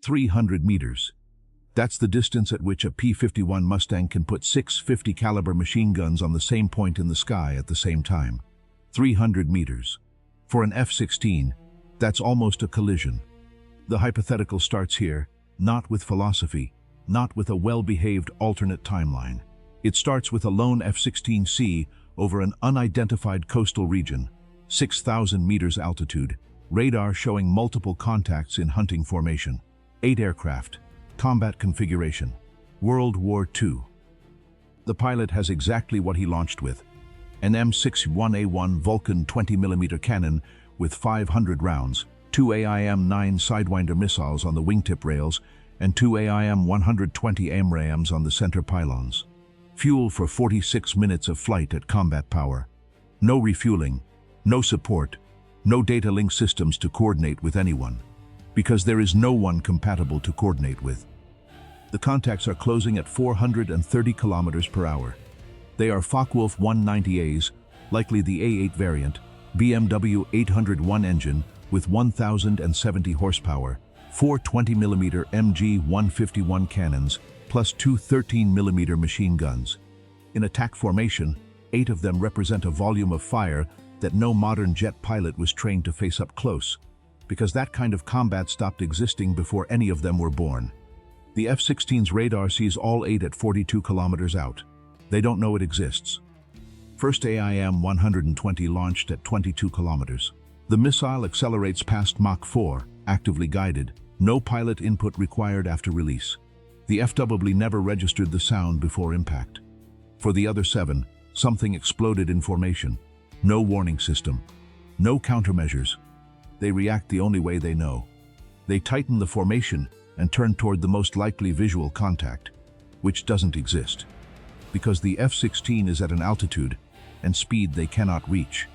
300 meters. That's the distance at which a P-51 Mustang can put 6 50 caliber machine guns on the same point in the sky at the same time. 300 meters. For an F-16, that's almost a collision. The hypothetical starts here, not with philosophy, not with a well-behaved alternate timeline. It starts with a lone F-16C over an unidentified coastal region, 6,000 meters altitude, radar showing multiple contacts in hunting formation, 8 aircraft, combat configuration, World War II. The pilot has exactly what he launched with, an M61A1 Vulcan 20mm cannon with 500 rounds, 2 AIM-9 Sidewinder missiles on the wingtip rails, and 2 AIM-120 AMRAAMs on the center pylons. Fuel for 46 minutes of flight at combat power. No refueling, no support, no data link systems to coordinate with anyone, because there is no one compatible to coordinate with. The contacts are closing at 430 kilometers per hour. They are Focke-Wulf 190As, likely the A8 variant, BMW 801 engine with 1,070 horsepower, 4 20mm MG-151 cannons, plus 2 13mm machine guns. In attack formation, 8 of them represent a volume of fire that no modern jet pilot was trained to face up close, because that kind of combat stopped existing before any of them were born. The F-16's radar sees all 8 at 42 kilometers out. They don't know it exists. First AIM-120 launched at 22 kilometers. The missile accelerates past Mach 4, actively guided, no pilot input required after release. The FWI never registered the sound before impact. For the other 7, something exploded in formation. No warning system, no countermeasures. They react the only way they know. They tighten the formation and turn toward the most likely visual contact, which doesn't exist, because the F-16 is at an altitude and speed they cannot reach.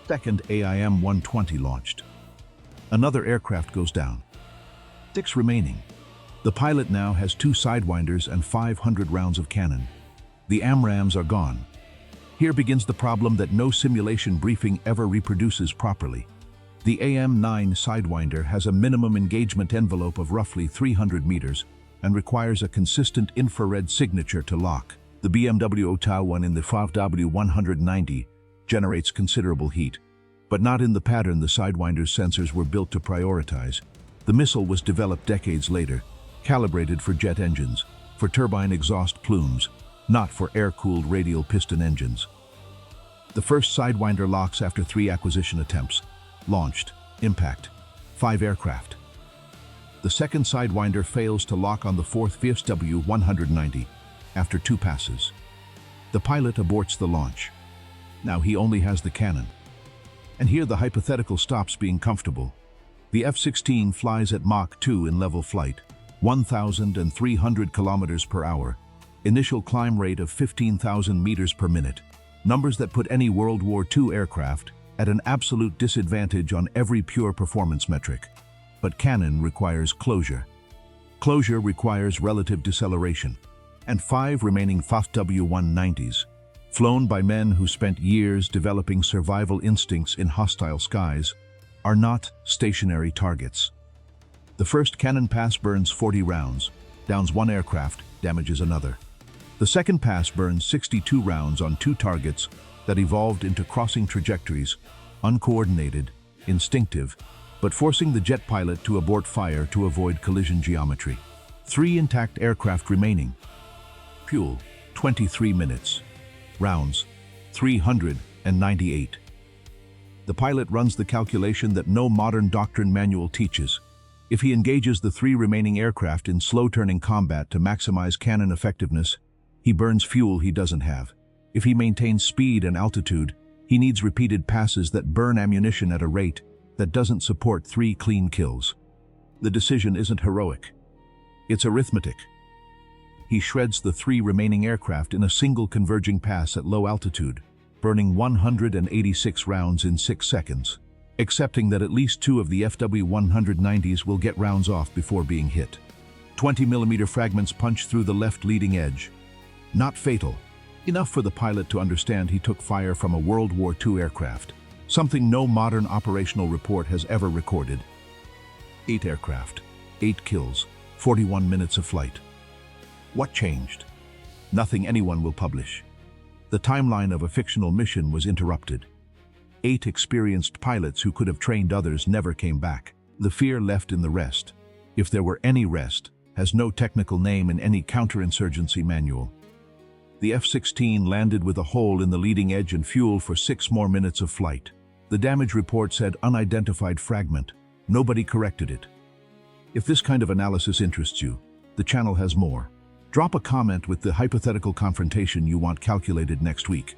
Second AIM-120 launched. Another aircraft goes down. 6 remaining. The pilot now has 2 Sidewinders and 500 rounds of cannon. The AMRAAMs are gone. Here begins the problem that no simulation briefing ever reproduces properly. The AIM-9 Sidewinder has a minimum engagement envelope of roughly 300 meters and requires a consistent infrared signature to lock. The BMW one in the WWII generates considerable heat, but not in the pattern the Sidewinder's sensors were built to prioritize. The missile was developed decades later, calibrated for jet engines, for turbine exhaust plumes, not for air-cooled radial piston engines. The first Sidewinder locks after 3 acquisition attempts. Launched. Impact. 5 aircraft. The second Sidewinder fails to lock on the fourth WWII after 2 passes. The pilot aborts the launch. Now he only has the cannon. And here the hypothetical stops being comfortable. The F-16 flies at Mach 2 in level flight, 1,300 kilometers per hour. Initial climb rate of 15,000 meters per minute. Numbers that put any World War II aircraft at an absolute disadvantage on every pure performance metric. But cannon requires closure. Closure requires relative deceleration. And 5 remaining WWII-190s, flown by men who spent years developing survival instincts in hostile skies, are not stationary targets. The first cannon pass burns 40 rounds, downs 1 aircraft, damages another. The second pass burns 62 rounds on 2 targets that evolved into crossing trajectories, uncoordinated, instinctive, but forcing the jet pilot to abort fire to avoid collision geometry. 3 intact aircraft remaining. Fuel, 23 minutes. Rounds, 398. The pilot runs the calculation that no modern doctrine manual teaches. If he engages the 3 remaining aircraft in slow-turning combat to maximize cannon effectiveness, he burns fuel he doesn't have. If he maintains speed and altitude, he needs repeated passes that burn ammunition at a rate that doesn't support 3 clean kills. The decision isn't heroic. It's arithmetic. He shreds the 3 remaining aircraft in a single converging pass at low altitude, burning 186 rounds in 6 seconds, accepting that at least 2 of the WWII-190s will get rounds off before being hit. 20mm fragments punch through the left leading edge. Not fatal. Enough for the pilot to understand he took fire from a World War II aircraft, something no modern operational report has ever recorded. 8 aircraft. 8 kills, 41 minutes of flight. What changed? Nothing anyone will publish. The timeline of a fictional mission was interrupted. 8 experienced pilots who could have trained others never came back. The fear left in the rest, if there were any rest, has no technical name in any counterinsurgency manual. The F-16 landed with a hole in the leading edge and fuel for 6 more minutes of flight. The damage report said unidentified fragment. Nobody corrected it. If this kind of analysis interests you, the channel has more. Drop a comment with the hypothetical confrontation you want calculated next week.